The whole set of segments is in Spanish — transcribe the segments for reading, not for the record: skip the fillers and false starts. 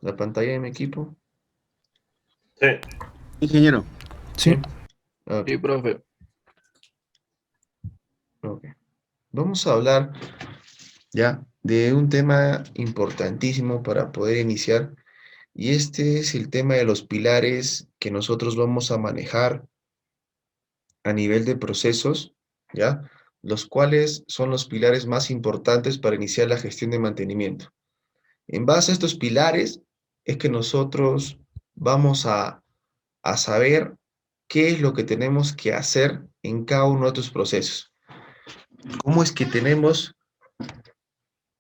la pantalla de mi equipo? Sí. Ingeniero. Sí. Sí, Ok, sí, profe. ok. Vamos a hablar ya de un tema importantísimo para poder iniciar, y este es el tema de los pilares que nosotros vamos a manejar a nivel de procesos, ¿ya? Los cuales son los pilares más importantes para iniciar la gestión de mantenimiento. En base a estos pilares es que nosotros vamos a saber qué es lo que tenemos que hacer en cada uno de estos procesos. ¿Cómo es que tenemos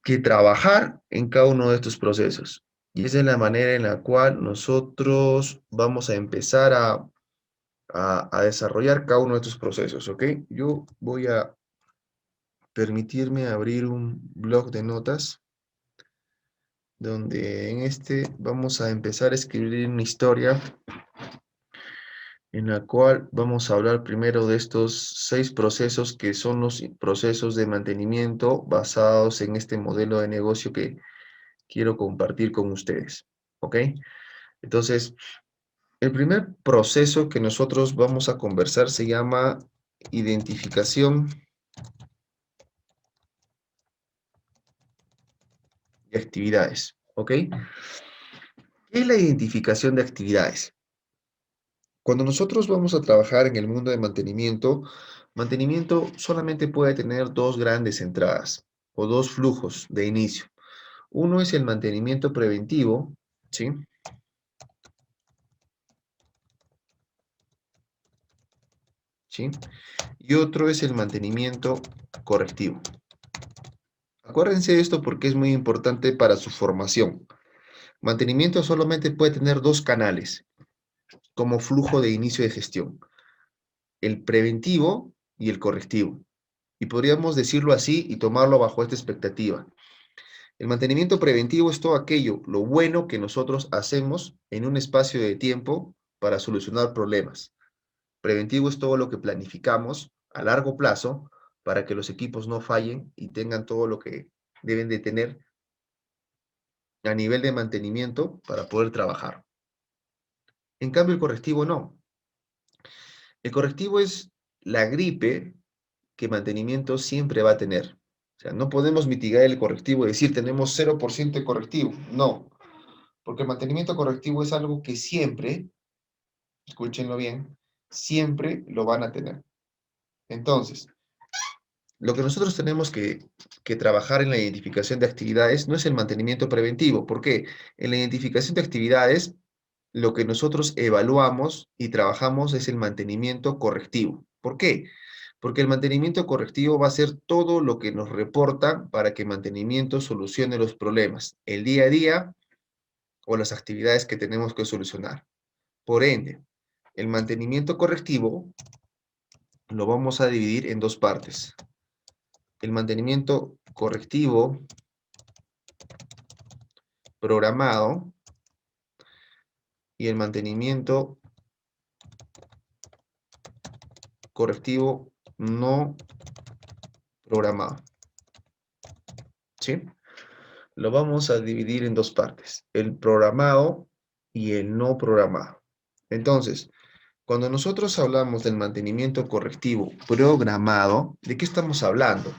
que trabajar en cada uno de estos procesos? Y esa es la manera en la cual nosotros vamos a empezar a desarrollar cada uno de estos procesos, ¿ok? Yo voy a permitirme abrir un blog de notas donde en este vamos a empezar a escribir una historia en la cual vamos a hablar primero de estos 6 procesos que son los procesos de mantenimiento basados en este modelo de negocio que quiero compartir con ustedes, ¿ok? Entonces, el primer proceso que nosotros vamos a conversar se llama identificación de actividades, ¿ok? ¿Qué es la identificación de actividades? Cuando nosotros vamos a trabajar en el mundo de mantenimiento solamente puede tener dos grandes entradas o dos flujos de inicio. Uno es el mantenimiento preventivo, ¿sí? ¿Sí? Y otro es el mantenimiento correctivo. Acuérdense de esto porque es muy importante para su formación. Mantenimiento solamente puede tener dos canales como flujo de inicio de gestión: el preventivo y el correctivo. Y podríamos decirlo así y tomarlo bajo esta expectativa. El mantenimiento preventivo es todo aquello, lo bueno que nosotros hacemos en un espacio de tiempo para solucionar problemas. Preventivo es todo lo que planificamos a largo plazo para que los equipos no fallen y tengan todo lo que deben de tener a nivel de mantenimiento para poder trabajar. En cambio, el correctivo no. El correctivo es la gripe que mantenimiento siempre va a tener. O sea, no podemos mitigar el correctivo y decir tenemos 0% de correctivo. No, porque el mantenimiento correctivo es algo que siempre, escúchenlo bien, siempre lo van a tener. Entonces, lo que nosotros tenemos que trabajar en la identificación de actividades no es el mantenimiento preventivo. ¿Por qué? En la identificación de actividades, lo que nosotros evaluamos y trabajamos es el mantenimiento correctivo. ¿Por qué? Porque el mantenimiento correctivo va a ser todo lo que nos reporta para que mantenimiento solucione los problemas, el día a día o las actividades que tenemos que solucionar. Por ende, el mantenimiento correctivo lo vamos a dividir en dos partes: el mantenimiento correctivo programado y el mantenimiento correctivo no programado. ¿Sí? Lo vamos a dividir en dos partes: el programado y el no programado. Entonces, cuando nosotros hablamos del mantenimiento correctivo programado, ¿de qué estamos hablando?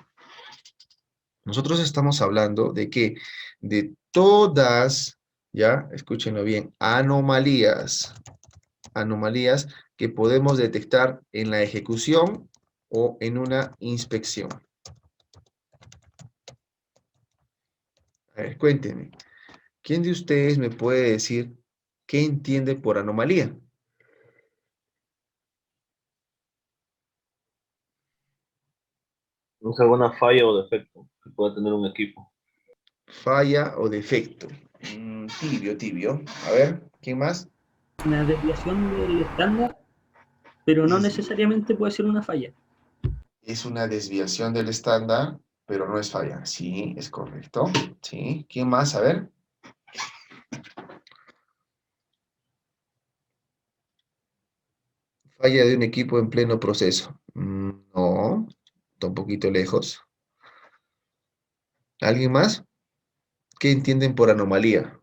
Nosotros estamos hablando de que de todas, ya, escúchenlo bien, anomalías que podemos detectar en la ejecución o en una inspección. A ver, cuéntenme, ¿quién de ustedes me puede decir qué entiende por anomalía? No es alguna falla o defecto que pueda tener un equipo. Falla o defecto. Tibio, tibio. A ver, ¿quién más? Una desviación del estándar, pero no Es, necesariamente puede ser una falla. es una desviación del estándar, pero no es falla. Sí, es correcto. Sí. ¿Quién más? A ver. Falla de un equipo en pleno proceso. No, está un poquito lejos. ¿Alguien más? ¿Qué entienden por anomalía?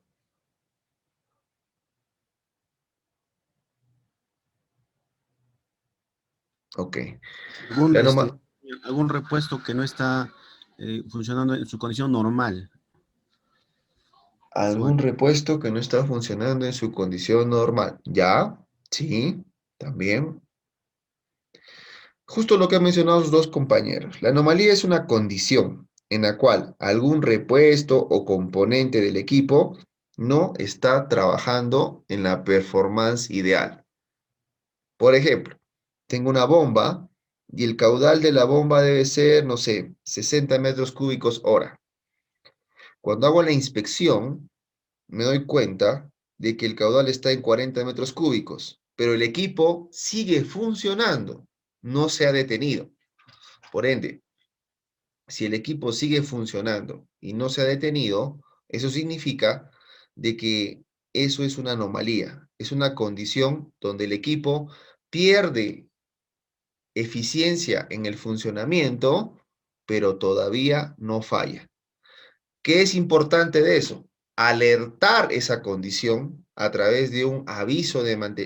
Ok. Algún, La anoma- algún repuesto que no está funcionando en su condición normal. Algún repuesto que no está funcionando en su condición normal. ¿Ya? Sí, también. Justo lo que han mencionado los dos compañeros. La anomalía es una condición en la cual algún repuesto o componente del equipo no está trabajando en la performance ideal. Por ejemplo, tengo una bomba y el caudal de la bomba debe ser, no sé, 60 metros cúbicos hora. Cuando hago la inspección, me doy cuenta de que el caudal está en 40 metros cúbicos, pero el equipo sigue funcionando, no se ha detenido. Por ende, si el equipo sigue funcionando y no se ha detenido, eso significa de que eso es una anomalía, es una condición donde el equipo pierde eficiencia en el funcionamiento, pero todavía no falla. ¿Qué es importante de eso? Alertar esa condición a través de un aviso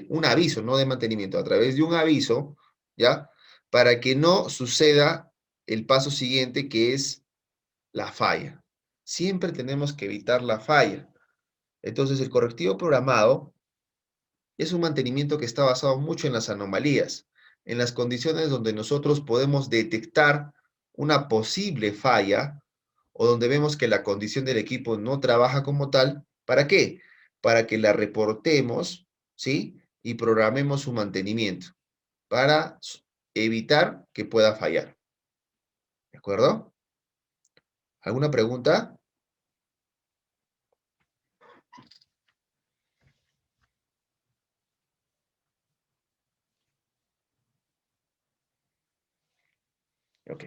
un aviso, no de mantenimiento, a través de un aviso, ¿ya? Para que no suceda el paso siguiente, que es la falla. Siempre tenemos que evitar la falla. Entonces, el correctivo programado es un mantenimiento que está basado mucho en las anomalías, en las condiciones donde nosotros podemos detectar una posible falla o donde vemos que la condición del equipo no trabaja como tal. ¿Para qué? Para que la reportemos, ¿sí? Y programemos su mantenimiento para evitar que pueda fallar. ¿De acuerdo? ¿Alguna pregunta? Ok.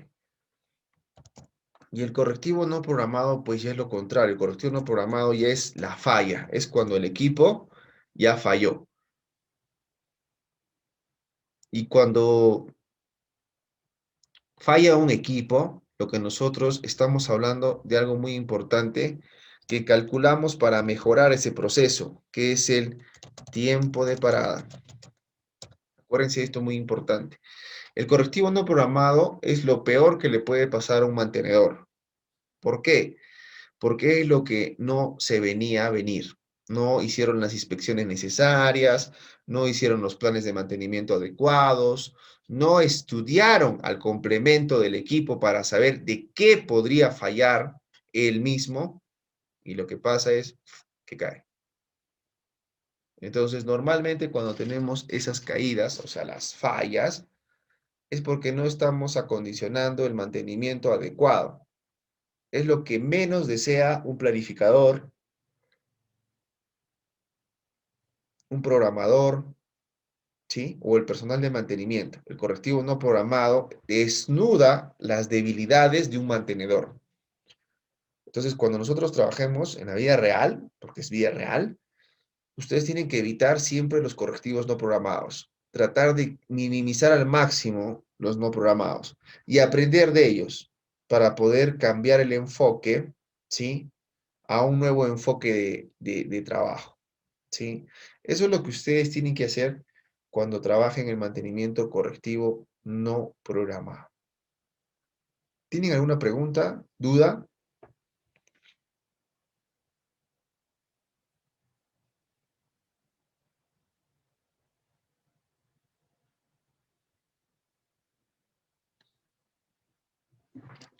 Y el correctivo no programado, pues ya es lo contrario. El correctivo no programado ya es la falla. Es cuando el equipo ya falló. Y cuando falla un equipo, lo que nosotros estamos hablando de algo muy importante que calculamos para mejorar ese proceso, que es el tiempo de parada. Acuérdense, esto es muy importante. El correctivo no programado es lo peor que le puede pasar a un mantenedor. ¿Por qué? Porque es lo que no se venía a venir. No hicieron las inspecciones necesarias, no hicieron los planes de mantenimiento adecuados, no estudiaron al complemento del equipo para saber de qué podría fallar él mismo, y lo que pasa es que cae. Entonces, normalmente cuando tenemos esas caídas, o sea, las fallas, es porque no estamos acondicionando el mantenimiento adecuado. Es lo que menos desea un planificador, un programador, ¿sí? O el personal de mantenimiento. El correctivo no programado desnuda las debilidades de un mantenedor. Entonces, cuando nosotros trabajemos en la vida real, porque es vida real, ustedes tienen que evitar siempre los correctivos no programados. Tratar de minimizar al máximo los no programados y aprender de ellos para poder cambiar el enfoque, ¿sí? A un nuevo enfoque de trabajo, ¿sí? Eso es lo que ustedes tienen que hacer cuando trabajen en mantenimiento correctivo no programado. ¿Tienen alguna pregunta, duda?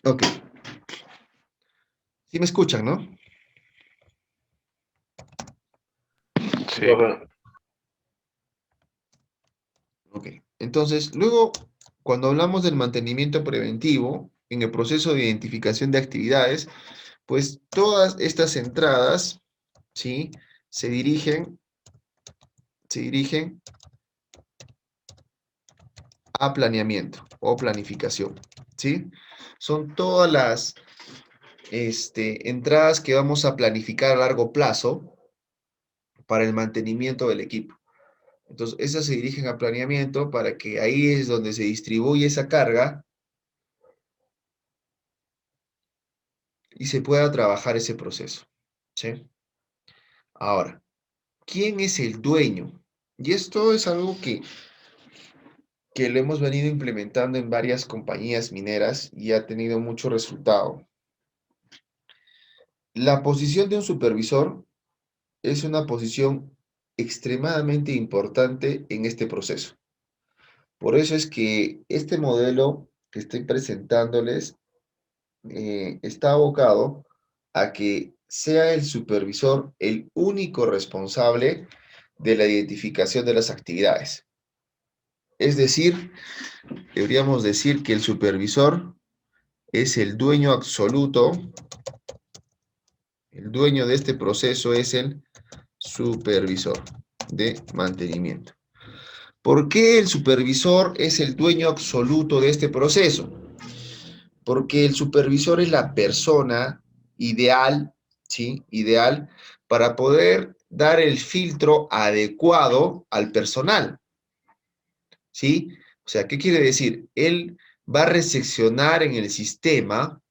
Ok. Sí me escuchan, ¿no? Sí, Sí. profe. Ok. Entonces, luego, cuando hablamos del mantenimiento preventivo, en el proceso de identificación de actividades, pues todas estas entradas, ¿sí? Se dirigen a planeamiento o planificación, ¿sí? Son todas las entradas que vamos a planificar a largo plazo para el mantenimiento del equipo. Entonces, esas se dirigen a planeamiento para que ahí es donde se distribuye esa carga y se pueda trabajar ese proceso, ¿sí? Ahora, ¿quién es el dueño? Y esto es algo que que lo hemos venido implementando en varias compañías mineras y ha tenido mucho resultado. La posición de un supervisor es una posición extremadamente importante en este proceso. Por eso es que este modelo que estoy presentándoles está abocado a que sea el supervisor el único responsable de la identificación de las actividades. Es decir, deberíamos decir que el supervisor es el dueño absoluto, el dueño de este proceso es el supervisor de mantenimiento. ¿Por qué el supervisor es el dueño absoluto de este proceso? Porque el supervisor es la persona ideal, ¿sí? Ideal para poder dar el filtro adecuado al personal, ¿sí? O sea, ¿qué quiere decir? Él va a recepcionar en el sistema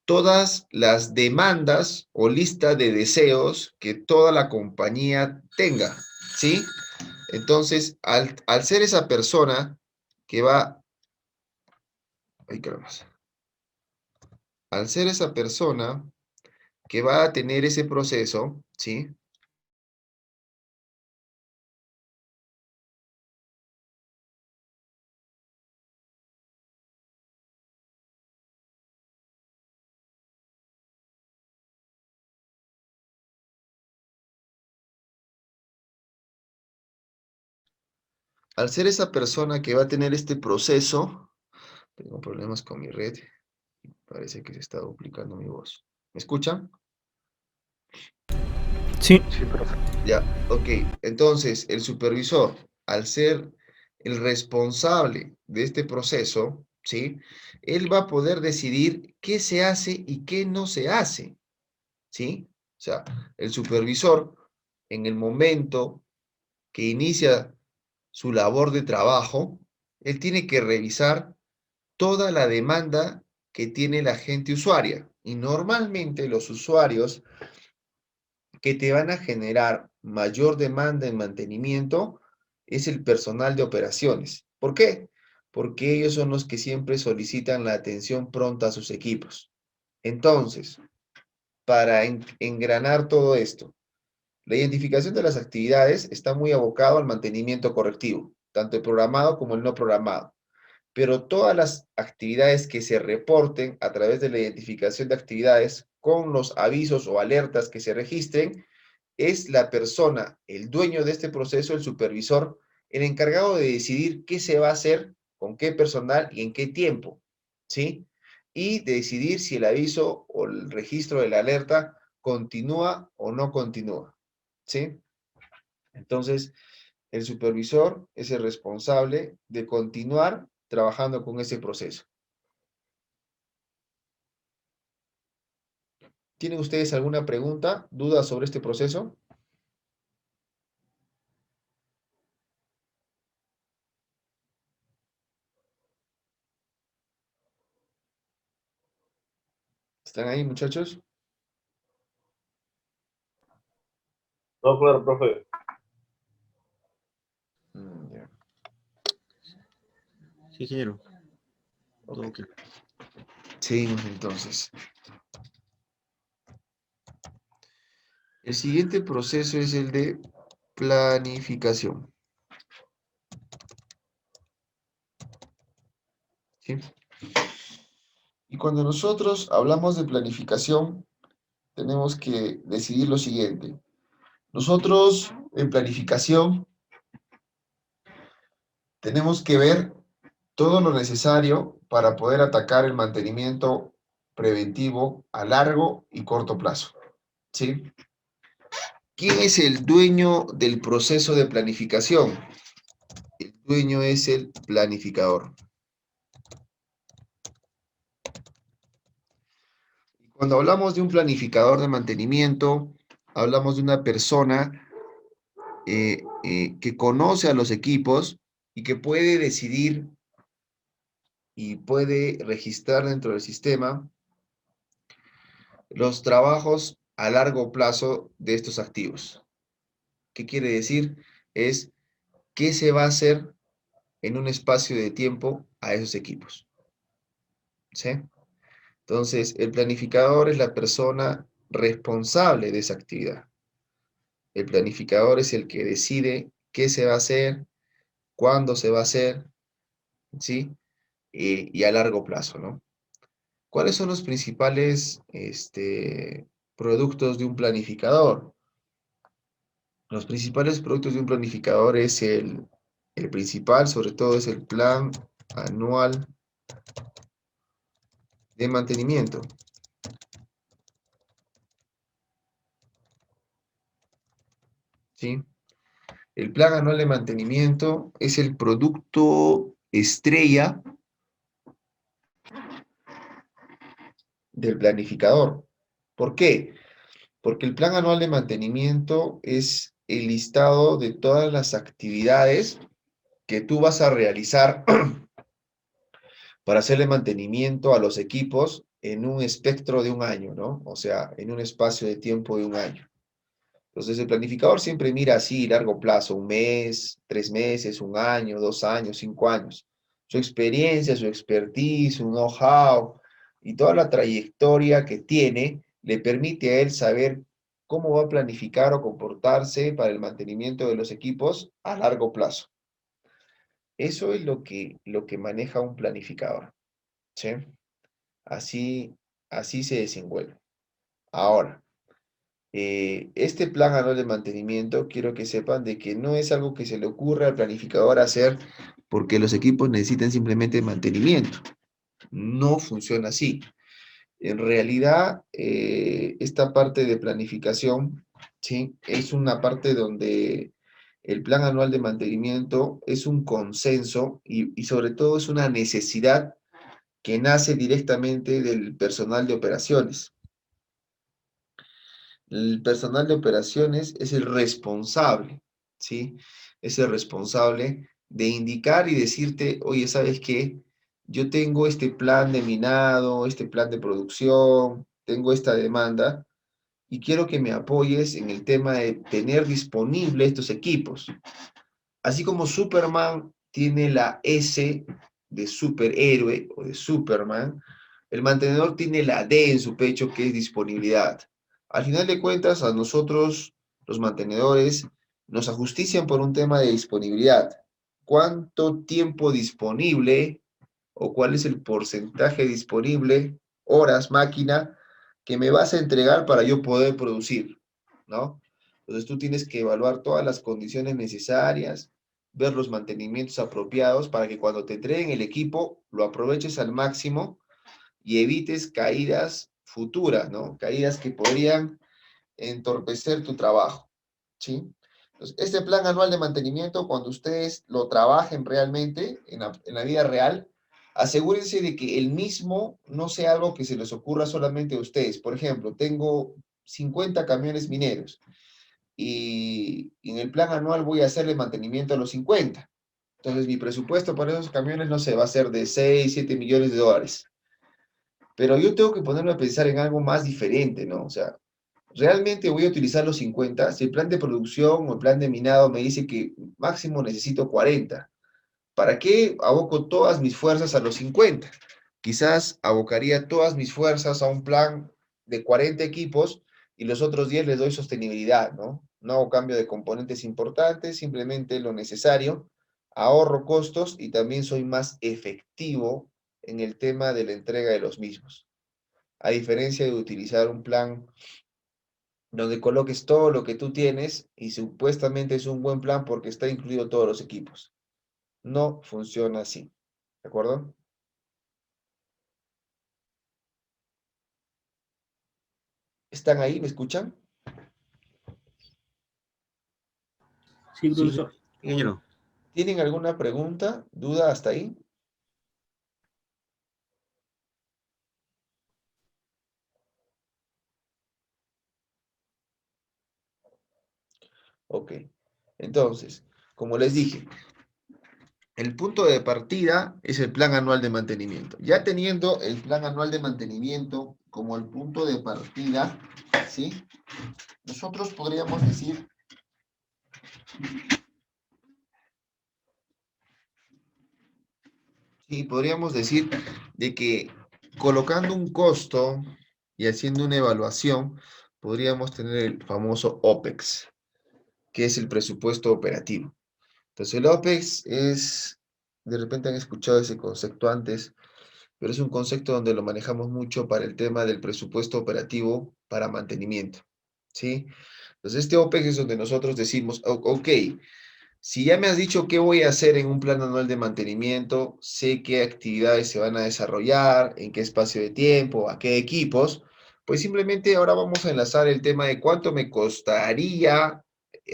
todas las demandas o lista de deseos que toda la compañía tenga, ¿sí? Entonces, al ser esa persona que va... Ay, caramba. Al ser esa persona que va a tener ese proceso, ¿sí? Al ser esa persona que va a tener este proceso, tengo problemas con mi red, parece que se está duplicando mi voz. ¿Me escuchan? Sí, Sí, profe. Ya, ok. Entonces, el supervisor, al ser el responsable de este proceso, ¿sí? Él va a poder decidir qué se hace y qué no se hace, ¿sí? O sea, el supervisor, en el momento que inicia su labor de trabajo, él tiene que revisar toda la demanda que tiene la gente usuaria. Y normalmente los usuarios que te van a generar mayor demanda en mantenimiento es el personal de operaciones. ¿Por qué? Porque ellos son los que siempre solicitan la atención pronta a sus equipos. Entonces, para engranar todo esto, la identificación de las actividades está muy abocado al mantenimiento correctivo, tanto el programado como el no programado. Pero todas las actividades que se reporten a través de la identificación de actividades con los avisos o alertas que se registren, es la persona, el dueño de este proceso, el supervisor, el encargado de decidir qué se va a hacer, con qué personal y en qué tiempo, ¿sí? Y de decidir si el aviso o el registro de la alerta continúa o no continúa, ¿sí? Entonces, el supervisor es el responsable de continuar trabajando con ese proceso. ¿Tienen ustedes alguna pregunta, duda sobre este proceso? ¿Están ahí, muchachos? No, claro, profe. Ya, Sí, ingeniero. ok. Todo claro. Seguimos entonces. El siguiente proceso es el de planificación. ¿Sí? Y cuando nosotros hablamos de planificación, tenemos que decidir lo siguiente. Nosotros en planificación tenemos que ver todo lo necesario para poder atacar el mantenimiento preventivo a largo y corto plazo. ¿Sí? ¿Quién es el dueño del proceso de planificación? El dueño es el planificador. Cuando hablamos de un planificador de mantenimiento, hablamos de una persona que conoce a los equipos y que puede decidir y puede registrar dentro del sistema los trabajos a largo plazo de estos activos. ¿Qué quiere decir? Es qué se va a hacer en un espacio de tiempo a esos equipos. ¿Sí? Entonces, el planificador es la persona responsable de esa actividad. El planificador es el que decide qué se va a hacer, cuándo se va a hacer, ¿sí? Y a largo plazo, ¿no? ¿Cuáles son los principales productos de un planificador? Los principales productos de un planificador es el principal, sobre todo, es el plan anual de mantenimiento. ¿Sí? El plan anual de mantenimiento es el producto estrella del planificador. ¿Por qué? Porque el plan anual de mantenimiento es el listado de todas las actividades que tú vas a realizar para hacerle mantenimiento a los equipos en un espectro de un año, ¿no? O sea, en un espacio de tiempo de un año. Entonces, el planificador siempre mira así, largo plazo, un mes, 3 meses, un año, 2 años, 5 años. Su experiencia, su expertise, su know-how y toda la trayectoria que tiene le permite a él saber cómo va a planificar o comportarse para el mantenimiento de los equipos a largo plazo. Eso es lo que maneja un planificador, ¿sí? Así, así se desenvuelve. Ahora, este plan anual de mantenimiento, quiero que sepan de que no es algo que se le ocurra al planificador hacer porque los equipos necesitan simplemente mantenimiento. No funciona así. En realidad, esta parte de planificación, ¿sí? Es una parte donde el plan anual de mantenimiento es un consenso y sobre todo es una necesidad que nace directamente del personal de operaciones. El personal de operaciones es el responsable, ¿sí? Es el responsable de indicar y decirte, oye, ¿sabes qué? Yo tengo este plan de minado, este plan de producción, tengo esta demanda y quiero que me apoyes en el tema de tener disponibles estos equipos. Así como Superman tiene la S de superhéroe o de Superman, el mantenedor tiene la D en su pecho, que es disponibilidad. Al final de cuentas, a nosotros, los mantenedores, nos ajustician por un tema de disponibilidad. ¿Cuánto tiempo disponible o cuál es el porcentaje disponible, horas, máquina, que me vas a entregar para yo poder producir? ¿No? Entonces tú tienes que evaluar todas las condiciones necesarias, ver los mantenimientos apropiados para que cuando te entreguen el equipo lo aproveches al máximo y evites caídas futuras, ¿no? Caídas que podrían entorpecer tu trabajo, ¿sí? Entonces, este plan anual de mantenimiento, cuando ustedes lo trabajen realmente en la vida real, asegúrense de que el mismo no sea algo que se les ocurra solamente a ustedes. Por ejemplo, tengo 50 camiones mineros y en el plan anual voy a hacerle mantenimiento a los 50. Entonces, mi presupuesto para esos camiones, no sé, va a ser de 6, 7 millones de dólares. Pero yo tengo que ponerme a pensar en algo más diferente, ¿no? O sea, ¿realmente voy a utilizar los 50? Si el plan de producción o el plan de minado me dice que máximo necesito 40, ¿para qué aboco todas mis fuerzas a los 50? Quizás abocaría todas mis fuerzas a un plan de 40 equipos y los otros 10 les doy sostenibilidad, ¿no? No hago cambio de componentes importantes, simplemente lo necesario, ahorro costos y también soy más efectivo en el tema de la entrega de los mismos. A diferencia de utilizar un plan donde coloques todo lo que tú tienes y supuestamente es un buen plan porque está incluido todos los equipos. No funciona así. ¿De acuerdo? ¿Están ahí? ¿Me escuchan? Sí, Sí, profesor. ingeniero. ¿Tienen alguna pregunta, duda hasta ahí? Ok. Entonces, como les dije, el punto de partida es el plan anual de mantenimiento. Ya teniendo el plan anual de mantenimiento como el punto de partida, ¿sí? Nosotros podríamos decir Sí, podríamos decir de que colocando un costo y haciendo una evaluación, podríamos tener el famoso OPEX, que es el presupuesto operativo. Entonces, el OPEX es, de repente han escuchado ese concepto antes, pero es un concepto donde lo manejamos mucho para el tema del presupuesto operativo para mantenimiento, ¿sí? Entonces, este OPEX es donde nosotros decimos, ok, si ya me has dicho qué voy a hacer en un plan anual de mantenimiento, sé qué actividades se van a desarrollar, en qué espacio de tiempo, a qué equipos, pues simplemente ahora vamos a enlazar el tema de cuánto me costaría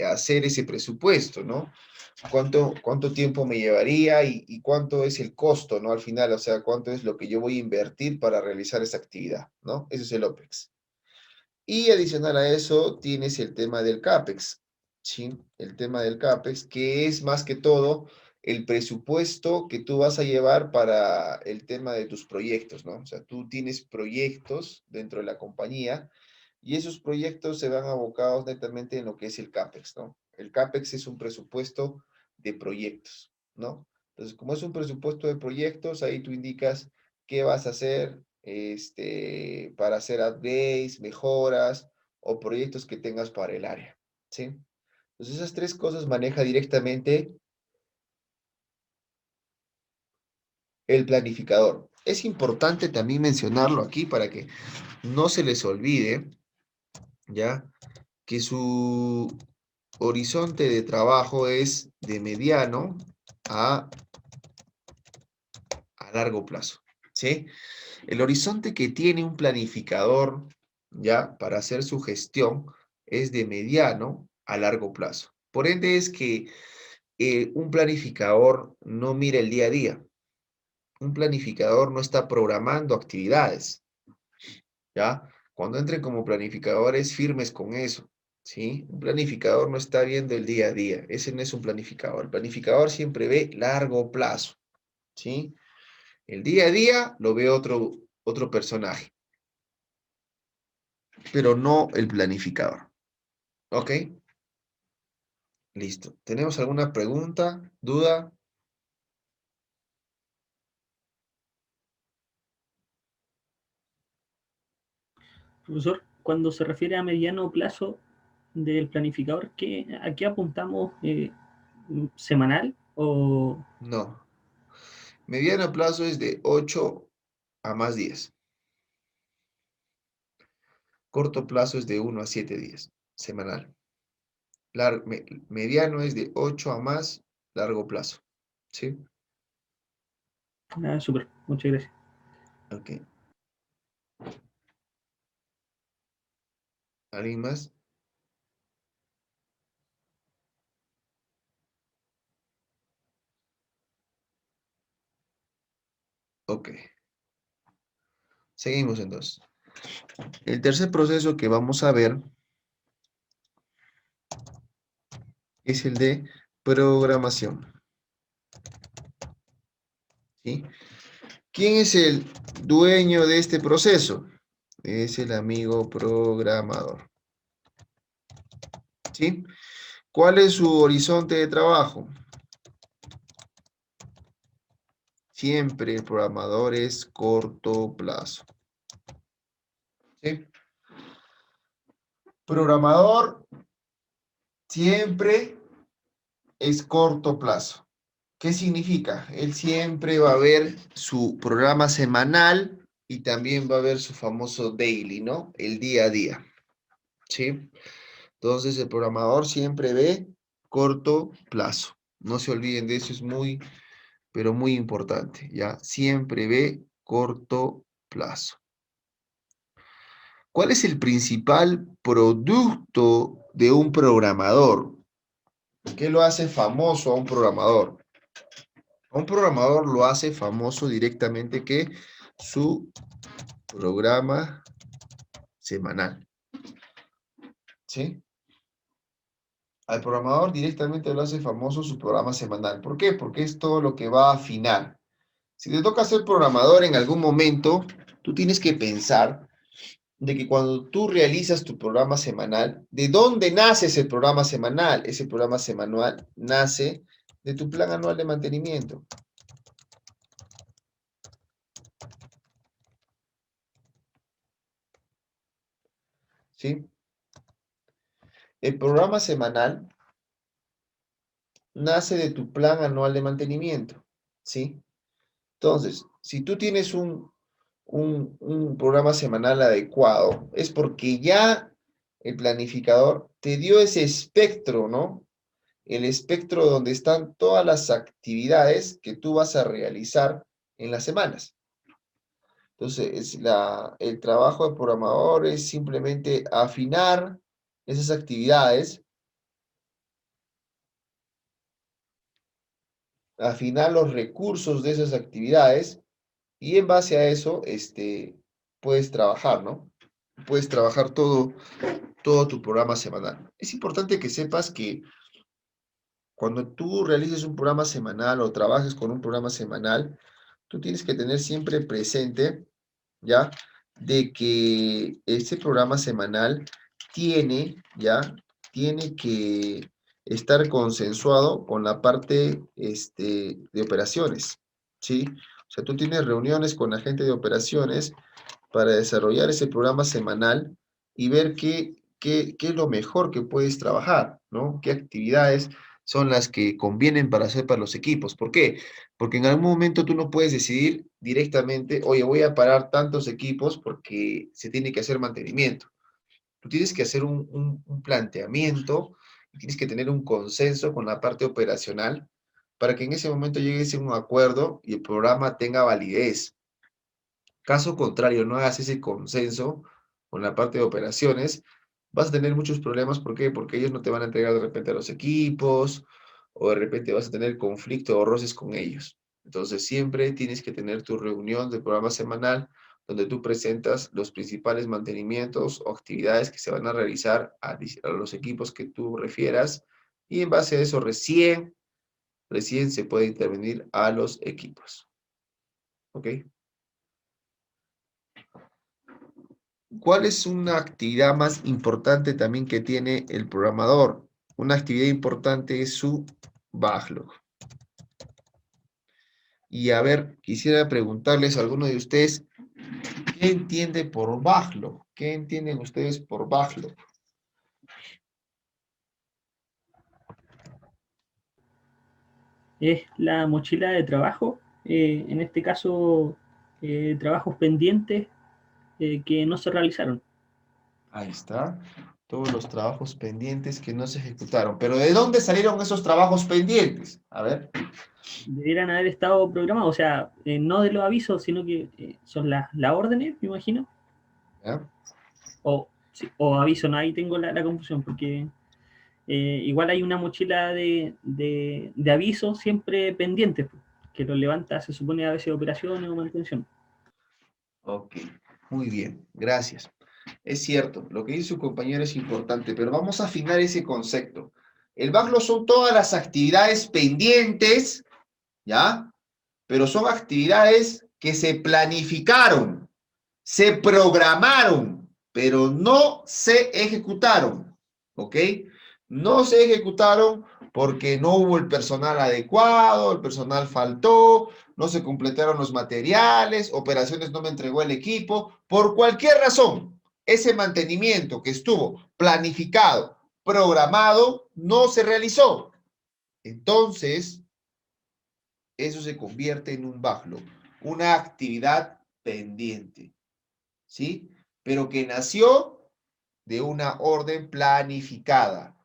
hacer ese presupuesto, ¿no? Cuánto tiempo me llevaría y cuánto es el costo, ¿no? Al final, o sea, cuánto es lo que yo voy a invertir para realizar esa actividad, ¿no? Ese es el OPEX. Y adicional a eso tienes el tema del CAPEX, ¿sí? El tema del CAPEX, que es más que todo el presupuesto que tú vas a llevar para el tema de tus proyectos, ¿no? O sea, tú tienes proyectos dentro de la compañía y esos proyectos se van abocados netamente en lo que es el CAPEX, ¿no? El CAPEX es un presupuesto de proyectos, ¿no? Entonces, como es un presupuesto de proyectos, ahí tú indicas qué vas a hacer para hacer updates, mejoras o proyectos que tengas para el área, ¿sí? Entonces, esas tres cosas maneja directamente el planificador. Es importante también mencionarlo aquí para que no se les olvide, ¿ya? Que su horizonte de trabajo es de mediano a, a largo plazo, ¿sí? El horizonte que tiene un planificador, ¿ya? Para hacer su gestión es de mediano a largo plazo. Por ende es que un planificador no mira el día a día. Un planificador no está programando actividades, ¿ya? Cuando entren como planificadores, firmes con eso, ¿sí? Un planificador no está viendo el día a día. Ese no es un planificador. El planificador siempre ve largo plazo, ¿sí? El día a día lo ve otro personaje, pero no el planificador. ¿Ok? Listo. ¿Tenemos alguna pregunta, duda? Profesor, cuando se refiere a mediano plazo del planificador, ¿a qué apuntamos? ¿Semanal o No. Mediano plazo es de 8 a más 10. Corto plazo es de 1 a 7 días, semanal. Mediano es de 8 a más largo plazo. ¿Sí? súper? Muchas gracias. Ok. ¿Alguien más? Ok. Seguimos entonces. El tercer proceso que vamos a ver es el de programación. ¿Sí? ¿Quién es el dueño de este proceso? Es el amigo programador. ¿Sí? ¿Cuál es su horizonte de trabajo? Siempre el programador es corto plazo. ¿Sí? Programador siempre es corto plazo. ¿Qué significa? Él siempre va a ver su programa semanal y también va a ver su famoso daily, ¿no? El día a día. ¿Sí? Entonces el programador siempre ve corto plazo. No se olviden de eso, es muy, pero muy importante, ¿ya? Siempre ve corto plazo. ¿Cuál es el principal producto de un programador? ¿Qué lo hace famoso a un programador? A un programador lo hace famoso directamente que su programa semanal. ¿Sí? Al programador directamente lo hace famoso su programa semanal. ¿Por qué? Porque es todo lo que va a afinar. Si te toca ser programador en algún momento, tú tienes que pensar de que cuando tú realizas tu programa semanal, ¿de dónde nace ese programa semanal? Ese programa semanal nace de tu plan anual de mantenimiento. ¿sí? El programa semanal nace de tu plan anual de mantenimiento, ¿sí? Entonces, si tú tienes un programa semanal adecuado, es porque ya el planificador te dio ese espectro, ¿no? El espectro donde están todas las actividades que tú vas a realizar en las semanas. Entonces, el trabajo del programador es simplemente afinar esas actividades, afinar los recursos de esas actividades y en base a eso, puedes trabajar, ¿no? Puedes trabajar todo tu programa semanal. Es importante que sepas que cuando tú realices un programa semanal o trabajes con un programa semanal, tú tienes que tener siempre presente, ¿ya? De que ese programa semanal ¿ya? Tiene que estar consensuado con la parte, de operaciones, ¿sí? O sea, tú tienes reuniones con la gente de operaciones para desarrollar ese programa semanal y ver qué es lo mejor que puedes trabajar, ¿no? ¿Qué actividades son las que convienen para hacer para los equipos? ¿Por qué? Porque en algún momento tú no puedes decidir directamente, oye, voy a parar tantos equipos porque se tiene que hacer mantenimiento. Tú tienes que hacer un planteamiento y tienes que tener un consenso con la parte operacional para que en ese momento llegues a un acuerdo y el programa tenga validez. Caso contrario, no hagas ese consenso con la parte de operaciones, vas a tener muchos problemas. ¿Por qué? Porque ellos no te van a entregar de repente a los equipos, o de repente vas a tener conflicto o roces con ellos. Entonces, siempre tienes que tener tu reunión de programa semanal donde tú presentas los principales mantenimientos o actividades que se van a realizar a los equipos que tú refieras, y en base a eso recién se puede intervenir a los equipos. ¿Ok? ¿Cuál es una actividad más importante también que tiene el programador? Una actividad importante es su backlog. Y a ver, quisiera preguntarles a alguno de ustedes, ¿qué entiende por backlog? ¿Qué entienden ustedes por backlog? Es la mochila de trabajo, en este caso, trabajos pendientes que no se realizaron. Ahí está. Todos los trabajos pendientes que no se ejecutaron. Pero ¿de dónde salieron esos trabajos pendientes? A ver. Debieran haber estado programados, o sea, no de los avisos, sino que son las órdenes, me imagino, ¿Ya? o, sí, o aviso, no, ahí tengo la confusión, porque igual hay una mochila de avisos siempre pendientes, pues, que los levanta, se supone, a veces operaciones o mantención. Ok, muy bien, gracias. Es cierto, lo que dice su compañero es importante, pero vamos a afinar ese concepto. El backlog son todas las actividades pendientes, ¿ya? Pero son actividades que se planificaron, se programaron, pero no se ejecutaron, ¿ok? No se ejecutaron porque no hubo el personal adecuado, el personal faltó, no se completaron los materiales, operaciones no me entregó el equipo, por cualquier razón, ese mantenimiento que estuvo planificado, programado, no se realizó. Entonces, eso se convierte en un backlog, una actividad pendiente, ¿sí? Pero que nació de una orden planificada.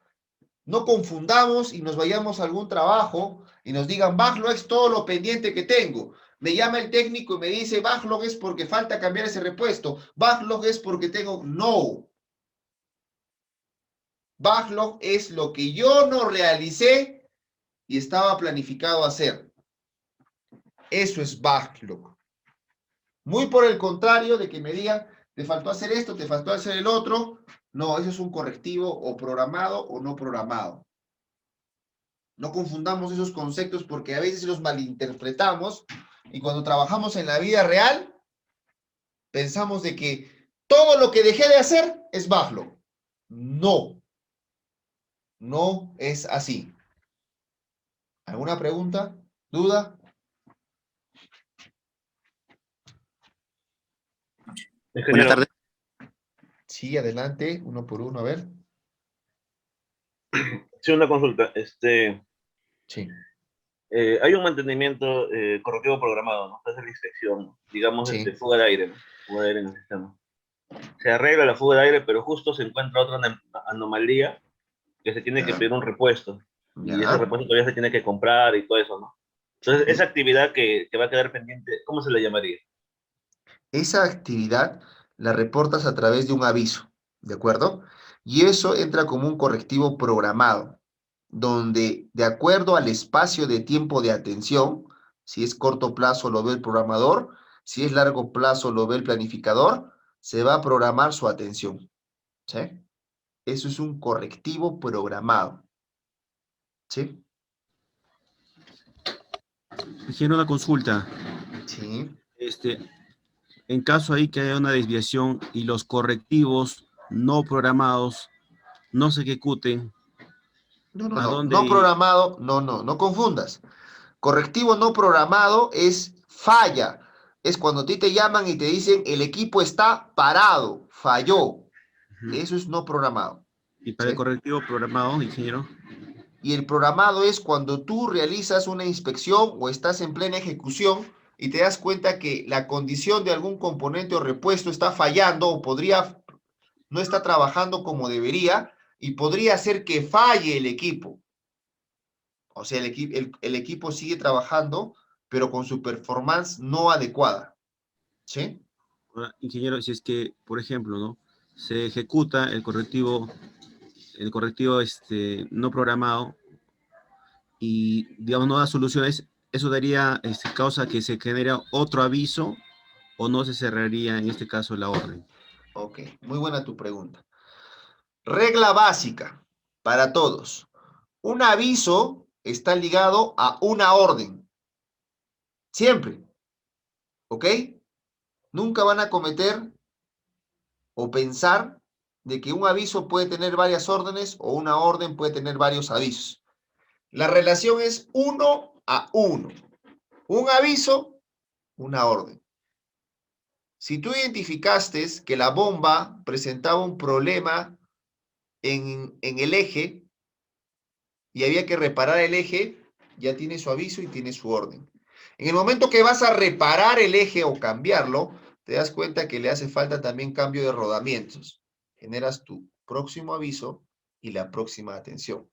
No confundamos y nos vayamos a algún trabajo y nos digan, backlog es todo lo pendiente que tengo. Me llama el técnico y me dice, backlog es porque falta cambiar ese repuesto. Backlog es porque tengo... No. Backlog es lo que yo no realicé y estaba planificado hacer. Eso es backlog. Muy por el contrario de que me digan, te faltó hacer esto, te faltó hacer el otro. No, eso es un correctivo o programado o no programado. No confundamos esos conceptos porque a veces los malinterpretamos y cuando trabajamos en la vida real, pensamos de que todo lo que dejé de hacer es backlog. No, no es así. ¿Alguna pregunta? ¿Duda? Buenas Ingeniero, tardes. Sí, adelante, uno por uno, a ver. Sí, una consulta. Sí, Hay un mantenimiento correctivo programado, ¿no? Hace la inspección, digamos, sí, fuga de aire, ¿no? Fuga de aire en el sistema. Se arregla la fuga de aire, pero justo se encuentra otra anomalía que se tiene que ya, pedir un repuesto. Y ese ya. repuesto todavía se tiene que comprar y todo eso, ¿no? Entonces, esa Sí. actividad que va a quedar pendiente, ¿cómo se le llamaría? Esa actividad la reportas a través de un aviso, ¿de acuerdo? Y eso entra como un correctivo programado, donde de acuerdo al espacio de tiempo de atención, si es corto plazo lo ve el programador, si es largo plazo lo ve el planificador, se va a programar su atención, ¿sí? Eso es un correctivo programado, ¿sí? Ingeniero, una consulta. Sí. Este, en caso ahí que haya una desviación y los correctivos no programados no se ejecuten, No, no, ¿a no, dónde no ir? programado, no, no, no confundas. Correctivo no programado es falla. Es cuando a ti te llaman y te dicen el equipo está parado, falló. Ujú. Eso es no programado. Y para el ¿Sí? correctivo programado, ingeniero. Y el programado es cuando tú realizas una inspección o estás en plena ejecución y te das cuenta que la condición de algún componente o repuesto está fallando o podría no está trabajando como debería y podría hacer que falle el equipo. O sea, el equipo sigue trabajando, pero con su performance no adecuada. ¿Sí? Ahora, ingeniero, si es que, por ejemplo, ¿no? Se ejecuta el correctivo no programado y, digamos, no da soluciones, eso daría causa que se genera otro aviso o no se cerraría en este caso la orden. Ok, muy buena tu pregunta. Regla básica para todos. Un aviso está ligado a una orden. Siempre. ¿Ok? Nunca van a cometer o pensar de que un aviso puede tener varias órdenes o una orden puede tener varios avisos. La relación es 1 a 1. Un aviso, una orden. Si tú identificaste que la bomba presentaba un problema en el eje y había que reparar el eje, ya tiene su aviso y tiene su orden. En el momento que vas a reparar el eje o cambiarlo, te das cuenta que le hace falta también cambio de rodamientos. Generas tu próximo aviso y la próxima atención.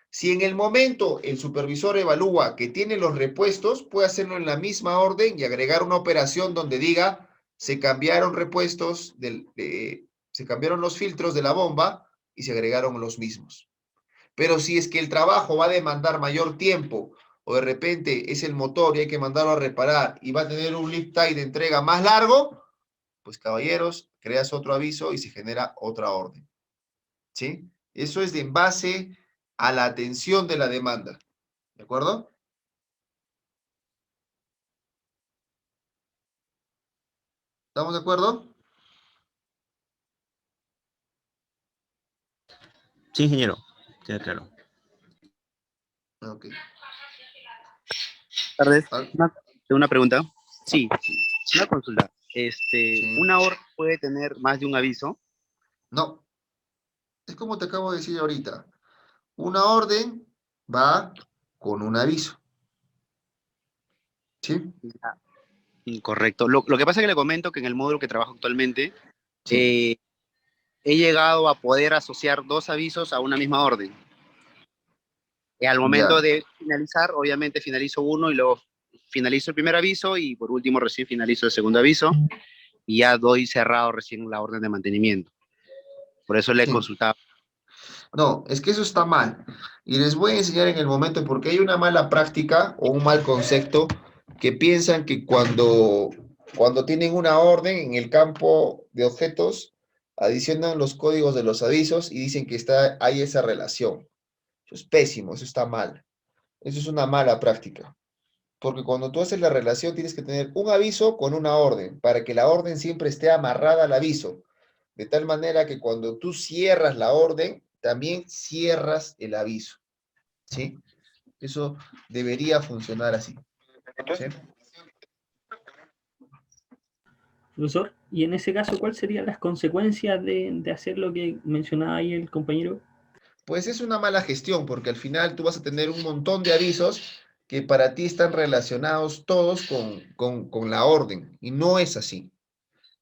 Si en el momento el supervisor evalúa que tiene los repuestos, puede hacerlo en la misma orden y agregar una operación donde diga se cambiaron repuestos, se cambiaron los filtros de la bomba y se agregaron los mismos. Pero si es que el trabajo va a demandar mayor tiempo o de repente es el motor y hay que mandarlo a reparar y va a tener un lead time de entrega más largo, pues caballeros, creas otro aviso y se genera otra orden. ¿Sí? Eso es de en base a la atención de la demanda. ¿De acuerdo? ¿Estamos de acuerdo? Sí, ingeniero, queda claro. Ok. Tardes. Ah, Una pregunta. Sí, sí, una consulta. sí. ¿Una orden puede tener más de un aviso? No, es como te acabo de decir ahorita. Una orden va con un aviso. ¿Sí? Ya, incorrecto. Lo que pasa es que le comento que en el módulo que trabajo actualmente Sí. eh, he llegado a poder asociar dos avisos a una misma orden. Y al momento Ya. de finalizar, obviamente finalizo uno y luego finalizo el primer aviso y por último recién finalizo el segundo aviso y ya doy cerrado recién la orden de mantenimiento. Por eso le he Sí. consultado. No, es que eso está mal. Y les voy a enseñar en el momento porque hay una mala práctica o un mal concepto que piensan que cuando tienen una orden en el campo de objetos, adicionan los códigos de los avisos y dicen que hay esa relación. Eso es pésimo, eso está mal. Eso es una mala práctica. Porque cuando tú haces la relación tienes que tener un aviso con una orden, para que la orden siempre esté amarrada al aviso. De tal manera que cuando tú cierras la orden, también cierras el aviso. ¿Sí? Eso debería funcionar así. ¿Sí? profesor. Y en ese caso, ¿cuáles serían las consecuencias de hacer lo que mencionaba ahí el compañero? Pues es una mala gestión, porque al final tú vas a tener un montón de avisos que para ti están relacionados todos con la orden, y no es así.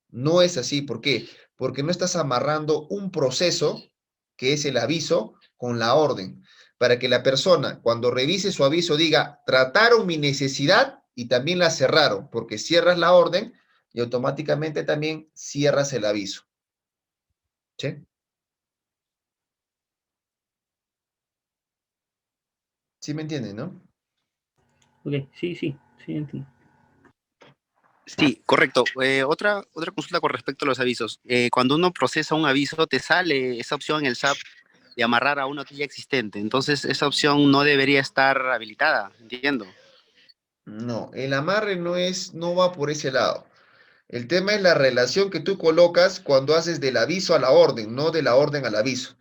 No es así. ¿Por qué? Porque no estás amarrando un proceso, que es el aviso, con la orden, para que la persona, cuando revise su aviso, diga, trataron mi necesidad y también la cerraron, porque cierras la orden y automáticamente también cierras el aviso. ¿Sí? ¿Sí me entienden, no? Ok, sí, sí, sí, entiendo. Sí, correcto. Otra consulta con respecto a los avisos. Cuando uno procesa un aviso, te sale esa opción en el SAP de amarrar a una ya existente. Entonces, esa opción no debería estar habilitada, entiendo. No, el amarre no va por ese lado. El tema es la relación que tú colocas cuando haces del aviso a la orden, no de la orden al aviso.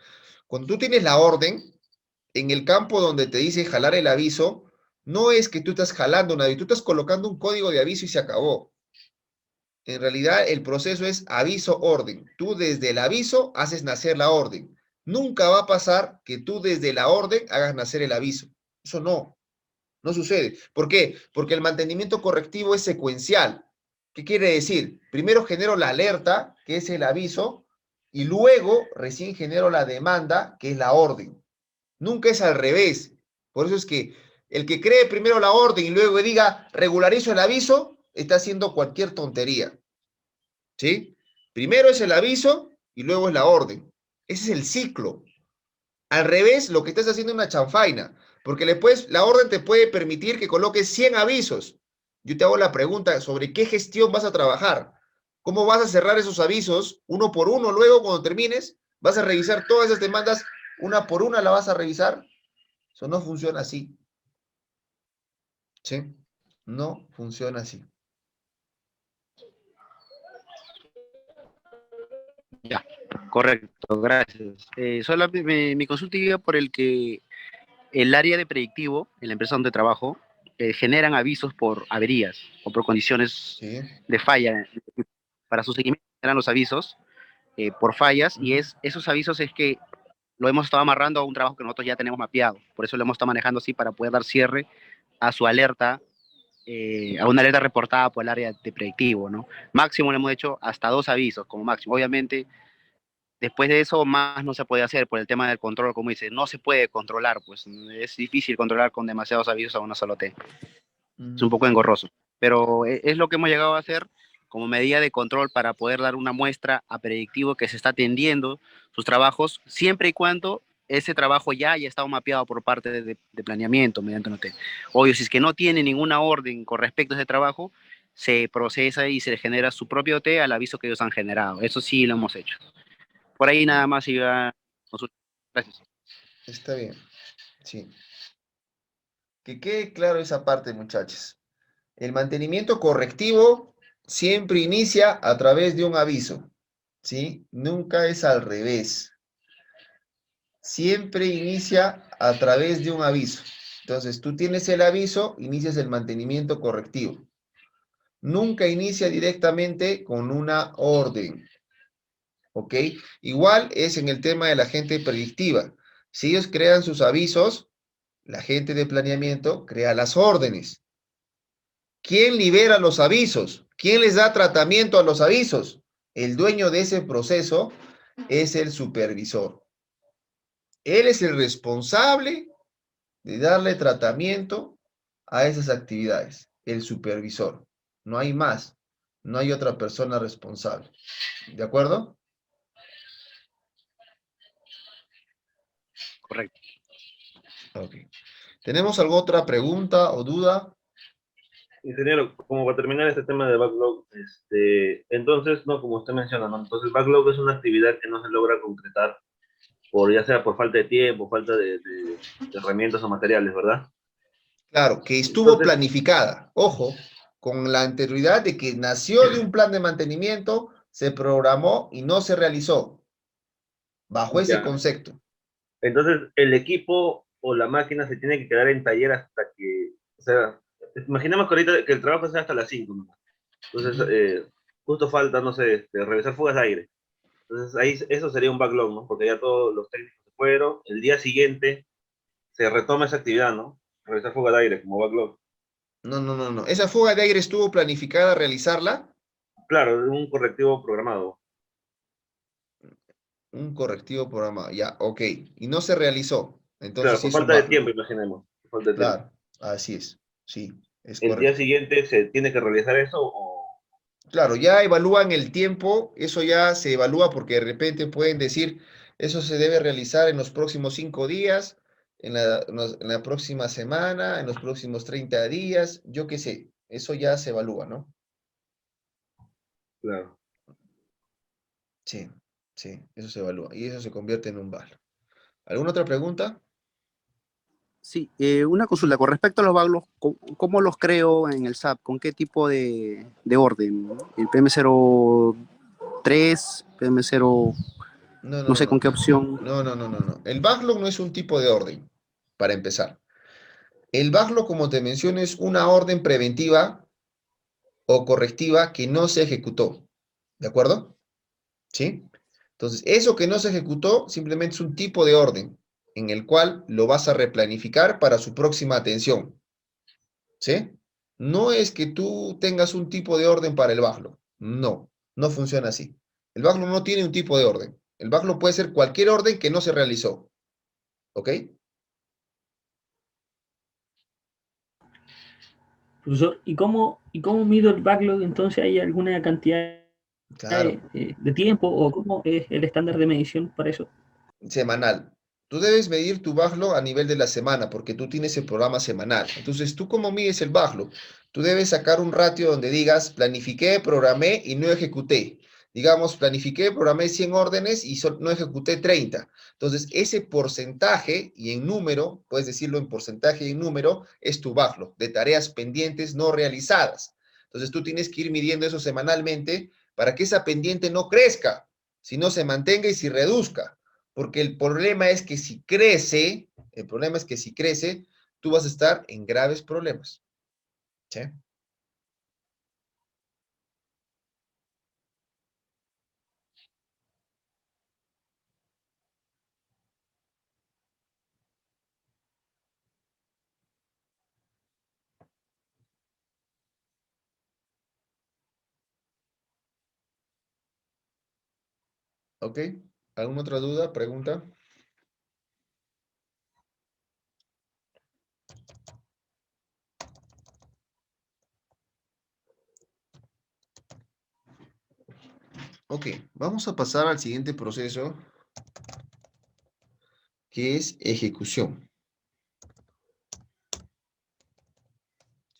Cuando tú tienes la orden, en el campo donde te dice jalar el aviso, no es que tú estás jalando un aviso, tú estás colocando un código de aviso y se acabó. En realidad, el proceso es aviso-orden. Tú desde el aviso haces nacer la orden. Nunca va a pasar que tú desde la orden hagas nacer el aviso. Eso no sucede. ¿Por qué? Porque el mantenimiento correctivo es secuencial. ¿Qué quiere decir? Primero genero la alerta, que es el aviso, y luego recién genero la demanda, que es la orden. Nunca es al revés. Por eso es que el que cree primero la orden y luego diga regularizo el aviso, está haciendo cualquier tontería. ¿Sí? Primero es el aviso y luego es la orden. Ese es el ciclo. Al revés, lo que estás haciendo es una chanfaina, porque la orden te puede permitir que coloques 100 avisos. Yo te hago la pregunta sobre qué gestión vas a trabajar. ¿Cómo vas a cerrar esos avisos uno por uno? Luego, cuando termines, vas a revisar todas esas demandas una por una, la vas a revisar. Eso no funciona así. ¿Sí? No funciona así. Ya, correcto, gracias. Solo mi consulta iba por el que el área de predictivo, en la empresa donde trabajo, generan avisos por averías o por condiciones ¿Sí? de falla. Para su seguimiento generan los avisos por fallas y esos avisos es que lo hemos estado amarrando a un trabajo que nosotros ya tenemos mapeado. Por eso lo hemos estado manejando así para poder dar cierre a su alerta, a una alerta reportada por el área de predictivo, ¿no? Máximo le hemos hecho hasta 2 avisos como máximo. Obviamente, después de eso más no se puede hacer por el tema del control, como dice, no se puede controlar, pues es difícil controlar con demasiados avisos a una sola T. Es un poco engorroso, pero es lo que hemos llegado a hacer como medida de control para poder dar una muestra a predictivo que se está atendiendo sus trabajos, siempre y cuando ese trabajo ya haya estado mapeado por parte de planeamiento mediante un OT. Obvio, si es que no tiene ninguna orden con respecto a ese trabajo, se procesa y se genera su propio OT al aviso que ellos han generado. Eso sí lo hemos hecho. Por ahí nada más iba. Gracias. Está bien. Sí. Que quede claro esa parte, muchachos. El mantenimiento correctivo siempre inicia a través de un aviso, ¿sí? Nunca es al revés. Siempre inicia a través de un aviso. Entonces, tú tienes el aviso, inicias el mantenimiento correctivo. Nunca inicia directamente con una orden, ¿ok? Igual es en el tema de la gente predictiva. Si ellos crean sus avisos, la gente de planeamiento crea las órdenes. ¿Quién libera los avisos? ¿Quién les da tratamiento a los avisos? El dueño de ese proceso es el supervisor. Él es el responsable de darle tratamiento a esas actividades, el supervisor. No hay más, no hay otra persona responsable. ¿De acuerdo? Correcto. Ok. ¿Tenemos alguna otra pregunta o duda? Ingeniero, como para terminar este tema de backlog, entonces, no, como usted menciona, ¿no? Entonces, backlog es una actividad que no se logra concretar por, ya sea por falta de tiempo, falta de herramientas o materiales, ¿verdad? Claro, que estuvo Entonces, planificada. Ojo, con la anterioridad de que nació de un plan de mantenimiento, se programó y no se realizó. Bajo ese ya. concepto. Entonces, el equipo o la máquina se tiene que quedar en taller hasta que, o sea, imaginemos que ahorita que el trabajo sea hasta las 5, ¿no? Entonces, justo falta, no sé, revisar fugas de aire. Entonces ahí eso sería un backlog, ¿no? Porque ya todos los técnicos se fueron, el día siguiente se retoma esa actividad, ¿no? Revisar fugas de aire como backlog. No, no, no, no. ¿Esa fuga de aire estuvo planificada realizarla? Claro, un correctivo programado. Un correctivo programa, ya, ok. Y no se realizó. Entonces Claro, sí por es un falta de backlog. tiempo, imaginemos. Por falta de tiempo. Claro, así es. Sí, es El día correcto. siguiente se tiene que realizar eso o... Claro, ya evalúan el tiempo, eso ya se evalúa porque de repente pueden decir, eso se debe realizar en los próximos 5 días, en la próxima semana, en los próximos 30 días, yo qué sé, eso ya se evalúa, ¿no? Claro. Sí, sí, eso se evalúa y eso se convierte en un backlog. ¿Alguna otra pregunta? Sí, una consulta con respecto a los backlogs, ¿cómo los creo en el SAP? ¿Con qué tipo de orden? ¿El PM03, PM0, No, no no, sé no, con qué opción? no, no, no, no, no. El backlog no es un tipo de orden, para empezar. El backlog, como te mencioné, es una orden preventiva o correctiva que no se ejecutó. ¿De acuerdo? ¿Sí? Entonces, eso que no se ejecutó simplemente es un tipo de orden en el cual lo vas a replanificar para su próxima atención. ¿Sí? No es que tú tengas un tipo de orden para el backlog. No, no funciona así. El backlog no tiene un tipo de orden. El backlog puede ser cualquier orden que no se realizó. ¿Ok? Profesor, y cómo mido el backlog? Entonces, ¿hay alguna cantidad Claro. de tiempo o cómo es el estándar de medición para eso? Semanal. Tú debes medir tu backlog a nivel de la semana, porque tú tienes el programa semanal. Entonces, ¿tú cómo mides el backlog? Tú debes sacar un ratio donde digas, planifiqué, programé y no ejecuté. Digamos, planifiqué, programé 100 órdenes y no ejecuté 30. Entonces, ese porcentaje y en número, puedes decirlo en porcentaje y en número, es tu backlog de tareas pendientes no realizadas. Entonces, tú tienes que ir midiendo eso semanalmente para que esa pendiente no crezca, sino se mantenga y se reduzca. Porque el problema es que si crece, el problema es que si crece, tú vas a estar en graves problemas. ¿Sí? ¿Ok? ¿Alguna otra duda, pregunta? Ok, vamos a pasar al siguiente proceso, que es ejecución.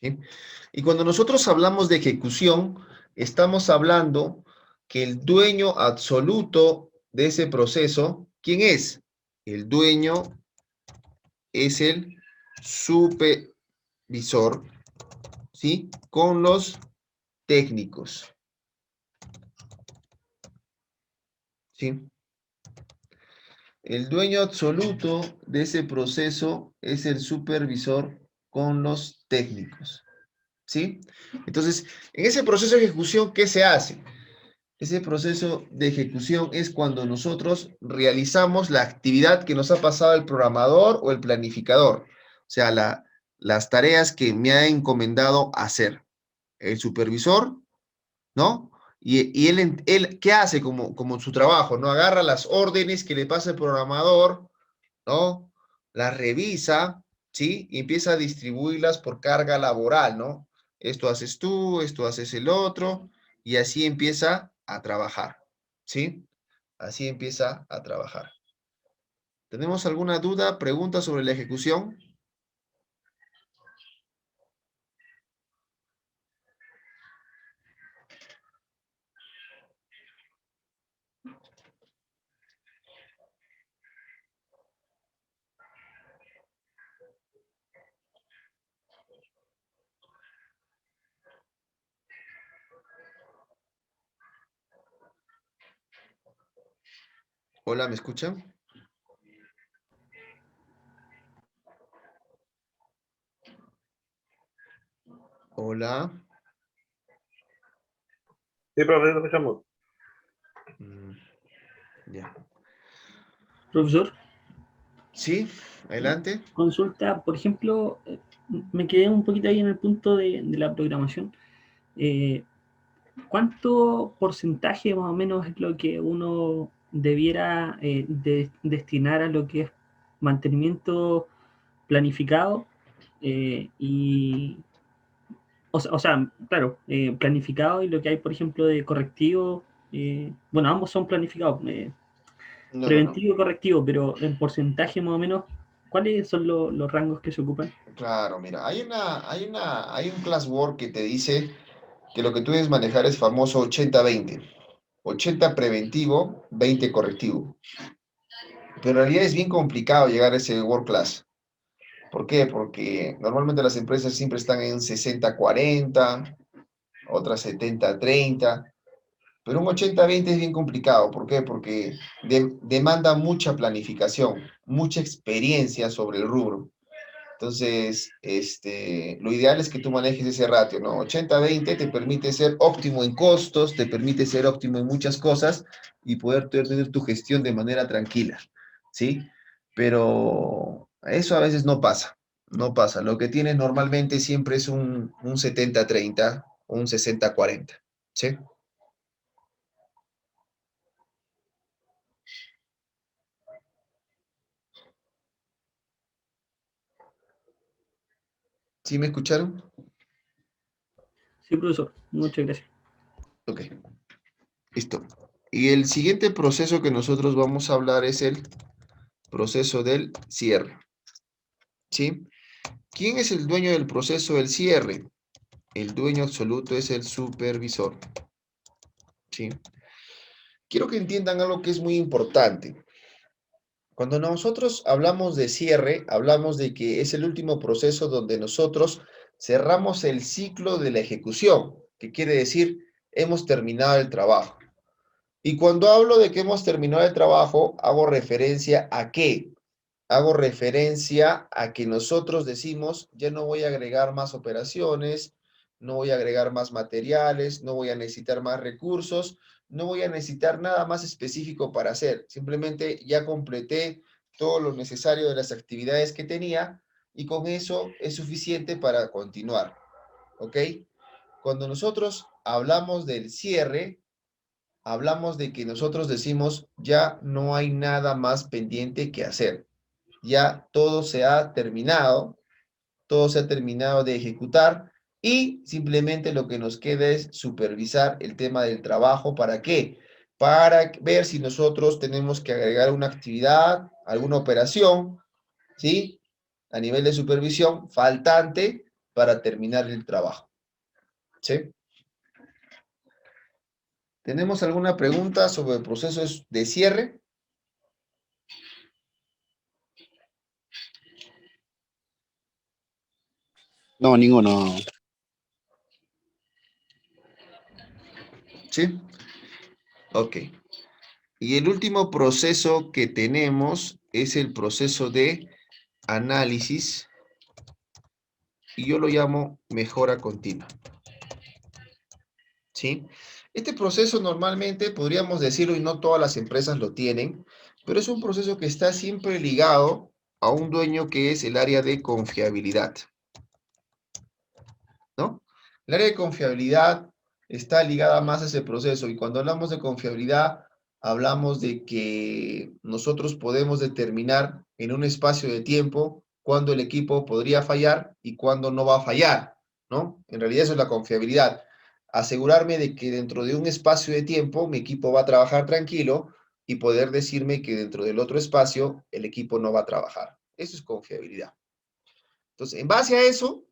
¿Sí? Y cuando nosotros hablamos de ejecución, estamos hablando que el dueño absoluto de ese proceso, ¿quién es? El dueño es el supervisor, ¿sí? Con los técnicos, ¿sí? El dueño absoluto de ese proceso es el supervisor con los técnicos, ¿sí? Entonces, en ese proceso de ejecución, ¿qué se hace? Ese proceso de ejecución es cuando nosotros realizamos la actividad que nos ha pasado el programador o el planificador, o sea, las tareas que me ha encomendado hacer. El supervisor, ¿no? Y él, ¿qué hace como su trabajo? ¿No? Agarra las órdenes que le pasa el programador, ¿no? Las revisa, ¿sí? Y empieza a distribuirlas por carga laboral, ¿no? Esto haces tú, esto haces el otro, y así empieza a trabajar, ¿sí? Así empieza a trabajar. ¿Tenemos alguna duda, pregunta sobre la ejecución? Hola, ¿me escuchan? Hola. Sí, profe, lo escuchamos. Mm, ya. Profesor, Sí, adelante. consulta, por ejemplo, me quedé un poquito ahí en el punto de la programación. Eh, ¿Cuánto porcentaje más o menos es lo que uno debiera destinar a lo que es mantenimiento planificado? Y, o sea, claro, planificado y lo que hay, por ejemplo, de correctivo. Bueno, ambos son planificados, No, no, no. preventivo y correctivo, pero en porcentaje más o menos, ¿cuáles son los rangos que se ocupan? Claro, mira, hay un class work que te dice que lo que tú debes manejar es famoso 80-20. 80 preventivo, 20 correctivo. Pero en realidad es bien complicado llegar a ese work class. ¿Por qué? Porque normalmente las empresas siempre están en 60-40, otras 70-30, pero un 80-20 es bien complicado. ¿Por qué? Porque demanda mucha planificación, mucha experiencia sobre el rubro. Entonces, lo ideal es que tú manejes ese ratio, ¿no? 80-20 te permite ser óptimo en costos, te permite ser óptimo en muchas cosas y poder tener tu gestión de manera tranquila, ¿sí? Pero eso a veces no pasa, no pasa. Lo que tienes normalmente siempre es un 70-30, un 60-40, ¿sí? ¿Sí me escucharon? Sí, profesor, muchas gracias. Ok, listo. Y el siguiente proceso que nosotros vamos a hablar es el proceso del cierre, ¿sí? ¿Quién es el dueño del proceso del cierre? El dueño absoluto es el supervisor, ¿sí? Quiero que entiendan algo que es muy importante. Cuando nosotros hablamos de cierre, hablamos de que es el último proceso donde nosotros cerramos el ciclo de la ejecución, que quiere decir hemos terminado el trabajo. Y cuando hablo de que hemos terminado el trabajo, hago referencia a qué? Hago referencia a que nosotros decimos, ya no voy a agregar más operaciones, no voy a agregar más materiales, no voy a necesitar más recursos, no voy a necesitar nada más específico para hacer. Simplemente ya completé todo lo necesario de las actividades que tenía y con eso es suficiente para continuar. ¿Ok? Cuando nosotros hablamos del cierre, hablamos de que nosotros decimos, ya no hay nada más pendiente que hacer. Ya todo se ha terminado, todo se ha terminado de ejecutar y simplemente lo que nos queda es supervisar el tema del trabajo. ¿Para qué? Para ver si nosotros tenemos que agregar una actividad, alguna operación, ¿sí? A nivel de supervisión, faltante para terminar el trabajo, ¿sí? ¿Tenemos alguna pregunta sobre el proceso de cierre? No, ninguno. ¿Sí? Ok. Y el último proceso que tenemos es el proceso de análisis y yo lo llamo mejora continua. ¿Sí? Este proceso normalmente podríamos decirlo y no todas las empresas lo tienen, pero es un proceso que está siempre ligado a un dueño que es el área de confiabilidad, ¿no? El área de confiabilidad está ligada más a ese proceso y cuando hablamos de confiabilidad hablamos de que nosotros podemos determinar en un espacio de tiempo cuándo el equipo podría fallar y cuándo no va a fallar, ¿no? En realidad eso es la confiabilidad. Asegurarme de que dentro de un espacio de tiempo mi equipo va a trabajar tranquilo y poder decirme que dentro del otro espacio el equipo no va a trabajar. Eso es confiabilidad. Entonces, en base a eso,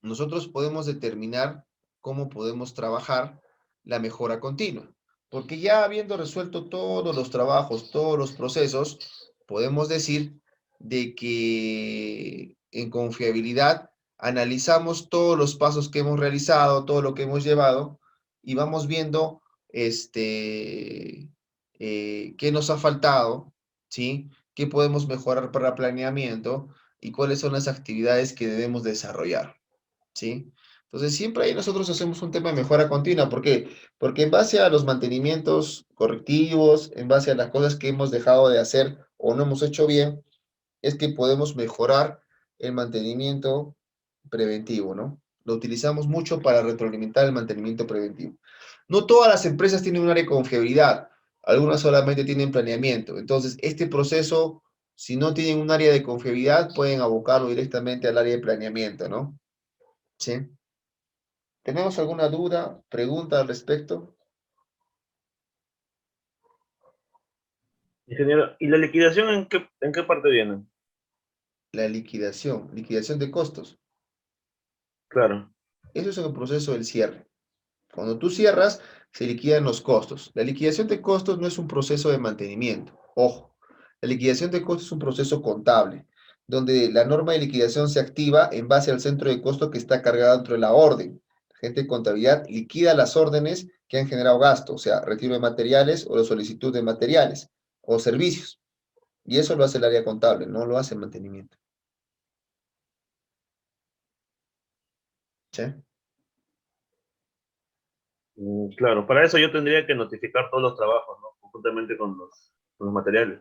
nosotros podemos determinar cómo podemos trabajar la mejora continua. Porque ya habiendo resuelto todos los trabajos, todos los procesos, podemos decir de que en confiabilidad analizamos todos los pasos que hemos realizado, todo lo que hemos llevado y vamos viendo qué nos ha faltado, ¿sí? ¿Qué podemos mejorar para el planeamiento y cuáles son las actividades que debemos desarrollar? ¿Sí? Entonces, siempre ahí nosotros hacemos un tema de mejora continua. ¿Por qué? Porque en base a los mantenimientos correctivos, en base a las cosas que hemos dejado de hacer o no hemos hecho bien, es que podemos mejorar el mantenimiento preventivo, ¿no? Lo utilizamos mucho para retroalimentar el mantenimiento preventivo. No todas las empresas tienen un área de confiabilidad, algunas solamente tienen planeamiento. Entonces, este proceso, si no tienen un área de confiabilidad, pueden abocarlo directamente al área de planeamiento, ¿no? ¿Sí? ¿Tenemos alguna duda, pregunta al respecto? Ingeniero, ¿y la liquidación en qué parte viene? La liquidación de costos. Claro. Eso es en el proceso del cierre. Cuando tú cierras, se liquidan los costos. La liquidación de costos no es un proceso de mantenimiento. Ojo, la liquidación de costos es un proceso contable, donde la norma de liquidación se activa en base al centro de costo que está cargado dentro de la orden. La gente de contabilidad liquida las órdenes que han generado gasto, o sea, retiro de materiales o la solicitud de materiales o servicios. Y eso lo hace el área contable, no lo hace el mantenimiento. ¿Sí? Claro, para eso yo tendría que notificar todos los trabajos, ¿no? Conjuntamente con los materiales.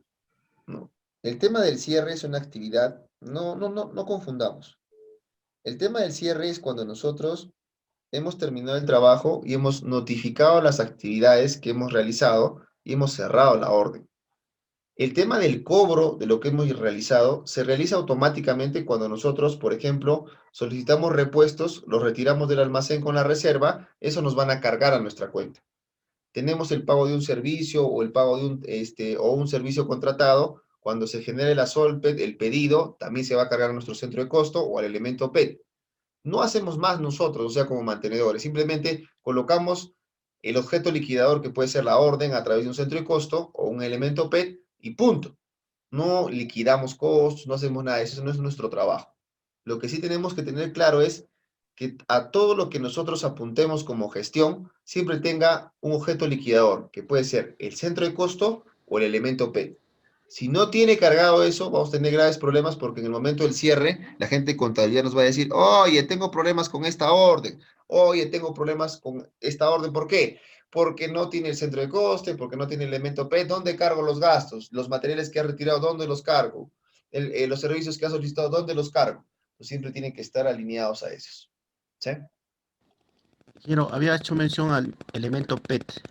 No. El tema del cierre es una actividad, no confundamos. El tema del cierre es cuando nosotros hemos terminado el trabajo y hemos notificado las actividades que hemos realizado y hemos cerrado la orden. El tema del cobro de lo que hemos realizado se realiza automáticamente cuando nosotros, por ejemplo, solicitamos repuestos, los retiramos del almacén con la reserva, eso nos van a cargar a nuestra cuenta. Tenemos el pago de un servicio o el pago de un servicio contratado, cuando se genere la SOLPET, el pedido también se va a cargar a nuestro centro de costo o al elemento PET. No hacemos más nosotros, o sea, como mantenedores, simplemente colocamos el objeto liquidador que puede ser la orden a través de un centro de costo o un elemento PET y punto. No liquidamos costos, no hacemos nada de eso, no es nuestro trabajo. Lo que sí tenemos que tener claro es que a todo lo que nosotros apuntemos como gestión, siempre tenga un objeto liquidador, que puede ser el centro de costo o el elemento P. Si no tiene cargado eso, vamos a tener graves problemas porque en el momento del cierre, la gente de contabilidad nos va a decir, oye, tengo problemas con esta orden, oye, tengo problemas con esta orden, ¿por qué? Porque no tiene el centro de coste, porque no tiene el elemento P, ¿dónde cargo los gastos? Los materiales que ha retirado, ¿dónde los cargo? Los servicios que ha solicitado, ¿dónde los cargo? Pues siempre tienen que estar alineados a esos. ¿Sí? Quiero, había hecho mención al elemento PET.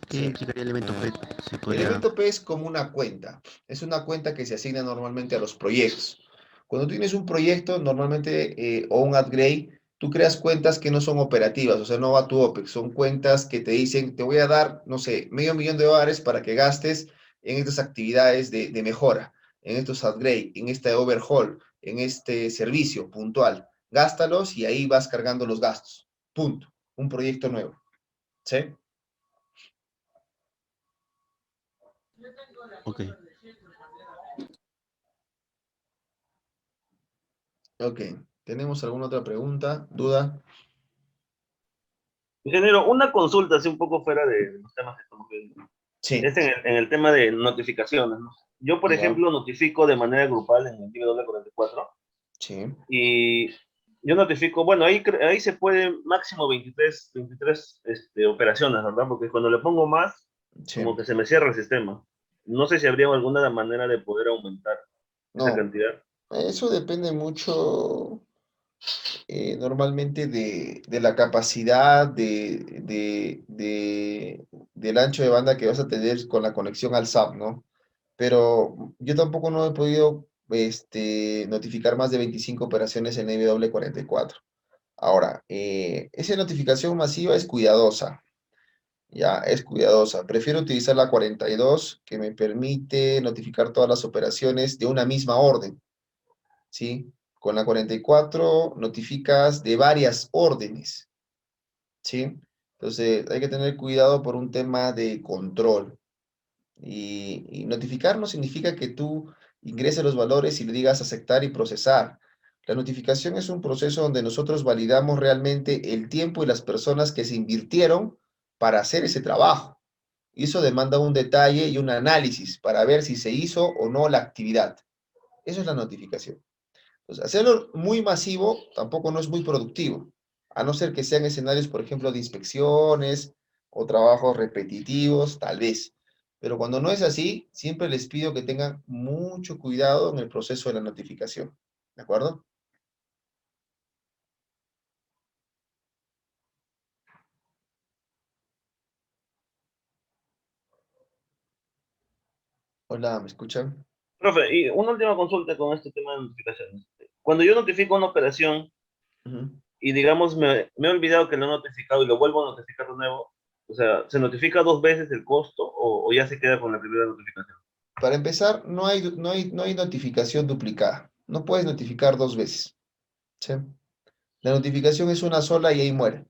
¿Qué Sí. implicaría el elemento PET? Si El podría... elemento P es como una cuenta. Es una cuenta que se asigna normalmente a los proyectos. Cuando tienes un proyecto, normalmente, o un upgrade, tú creas cuentas que no son operativas, o sea, no va tu OPEX. Son cuentas que te dicen, te voy a dar, no sé, $500,000 para que gastes en estas actividades de mejora, en estos upgrade, en este overhaul, en este servicio puntual. Gástalos y ahí vas cargando los gastos. Punto. Un proyecto nuevo. ¿Sí? Ok. Ok. ¿Tenemos alguna otra pregunta, duda? Ingeniero, una consulta así un poco fuera de los temas que estamos viendo. Sí. Es en el tema de notificaciones, ¿no? Yo, por Ya. ejemplo, notifico de manera grupal en el W44 Sí. y yo notifico, bueno, ahí se puede máximo 23 operaciones, ¿verdad? Porque cuando le pongo más, Sí. como que se me cierra el sistema. No sé si habría alguna manera de poder aumentar esa No, cantidad. eso depende mucho normalmente de la capacidad del ancho de banda que vas a tener con la conexión al SAP, ¿no? Pero yo tampoco no he podido notificar más de 25 operaciones en W44. Ahora, esa notificación masiva es cuidadosa, ya, es cuidadosa. Prefiero utilizar la 42, que me permite notificar todas las operaciones de una misma orden. ¿Sí? Con la 44 notificas de varias órdenes, ¿sí? Entonces hay que tener cuidado por un tema de control. Y notificar no significa que tú ingreses los valores y le digas aceptar y procesar. La notificación es un proceso donde nosotros validamos realmente el tiempo y las personas que se invirtieron para hacer ese trabajo. Y eso demanda un detalle y un análisis para ver si se hizo o no la actividad. Eso es la notificación. Entonces, hacerlo muy masivo tampoco no es muy productivo. A no ser que sean escenarios, por ejemplo, de inspecciones o trabajos repetitivos, tal vez. Pero cuando no es así, siempre les pido que tengan mucho cuidado en el proceso de la notificación. ¿De acuerdo? Hola, ¿me escuchan? Profe, y una última consulta con este tema de notificaciones. Cuando yo notifico una operación Ujú. y digamos me he olvidado que lo he notificado y lo vuelvo a notificar de nuevo, o sea, ¿se notifica dos veces el costo o ya se queda con la primera notificación? Para empezar, no hay notificación duplicada. No puedes notificar dos veces. ¿Sí? La notificación es una sola y ahí muere.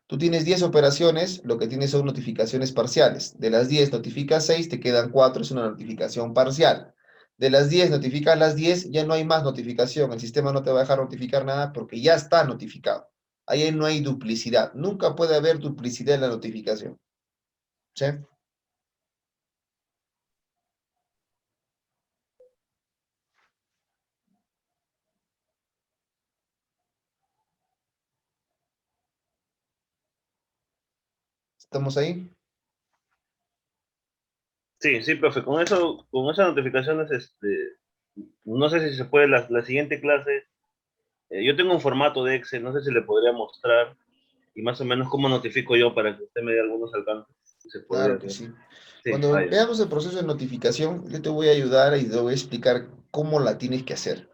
Tú tienes 10 operaciones, lo que tienes son notificaciones parciales. De las 10 notificas 6, te quedan 4, es una notificación parcial. De las 10 notificas las 10, ya no hay más notificación. El sistema no te va a dejar notificar nada porque ya está notificado. Ahí no hay duplicidad. Nunca puede haber duplicidad en la notificación. ¿Sí? ¿Estamos ahí? Sí, sí, profe, con esas notificaciones, no sé si se puede la siguiente clase. Yo tengo un formato de Excel, no sé si le podría mostrar y más o menos cómo notifico yo para que usted me dé algunos alcances. Si se podría Claro que hacer. sí. Sí, Cuando vaya. veamos el proceso de notificación, yo te voy a ayudar y te voy a explicar cómo la tienes que hacer.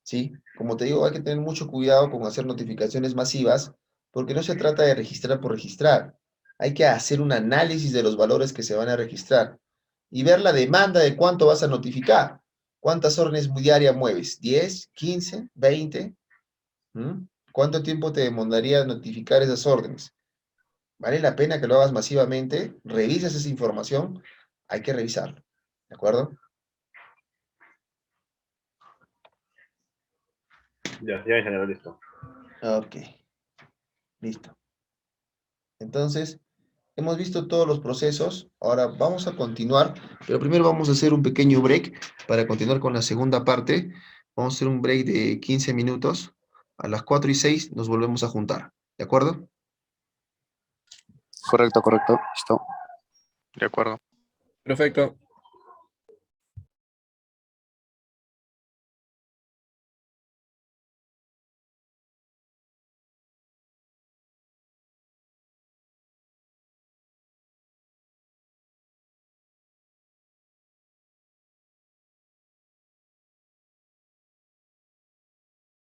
¿Sí? Como te digo, hay que tener mucho cuidado con hacer notificaciones masivas, porque no se trata de registrar por registrar. Hay que hacer un análisis de los valores que se van a registrar y ver la demanda de cuánto vas a notificar. ¿Cuántas órdenes diarias mueves? ¿10, 15, 20? ¿Mm? ¿Cuánto tiempo te demandaría notificar esas órdenes? ¿Vale la pena que lo hagas masivamente? ¿Revisas esa información? Hay que revisarlo. ¿De acuerdo? Ya, ya en general listo. Ok, listo. Entonces, hemos visto todos los procesos, ahora vamos a continuar, pero primero vamos a hacer un pequeño break para continuar con la segunda parte. Vamos a hacer un break de 15 minutos. A las 4:06 nos volvemos a juntar, ¿de acuerdo? Correcto, correcto. Listo. De acuerdo. Perfecto.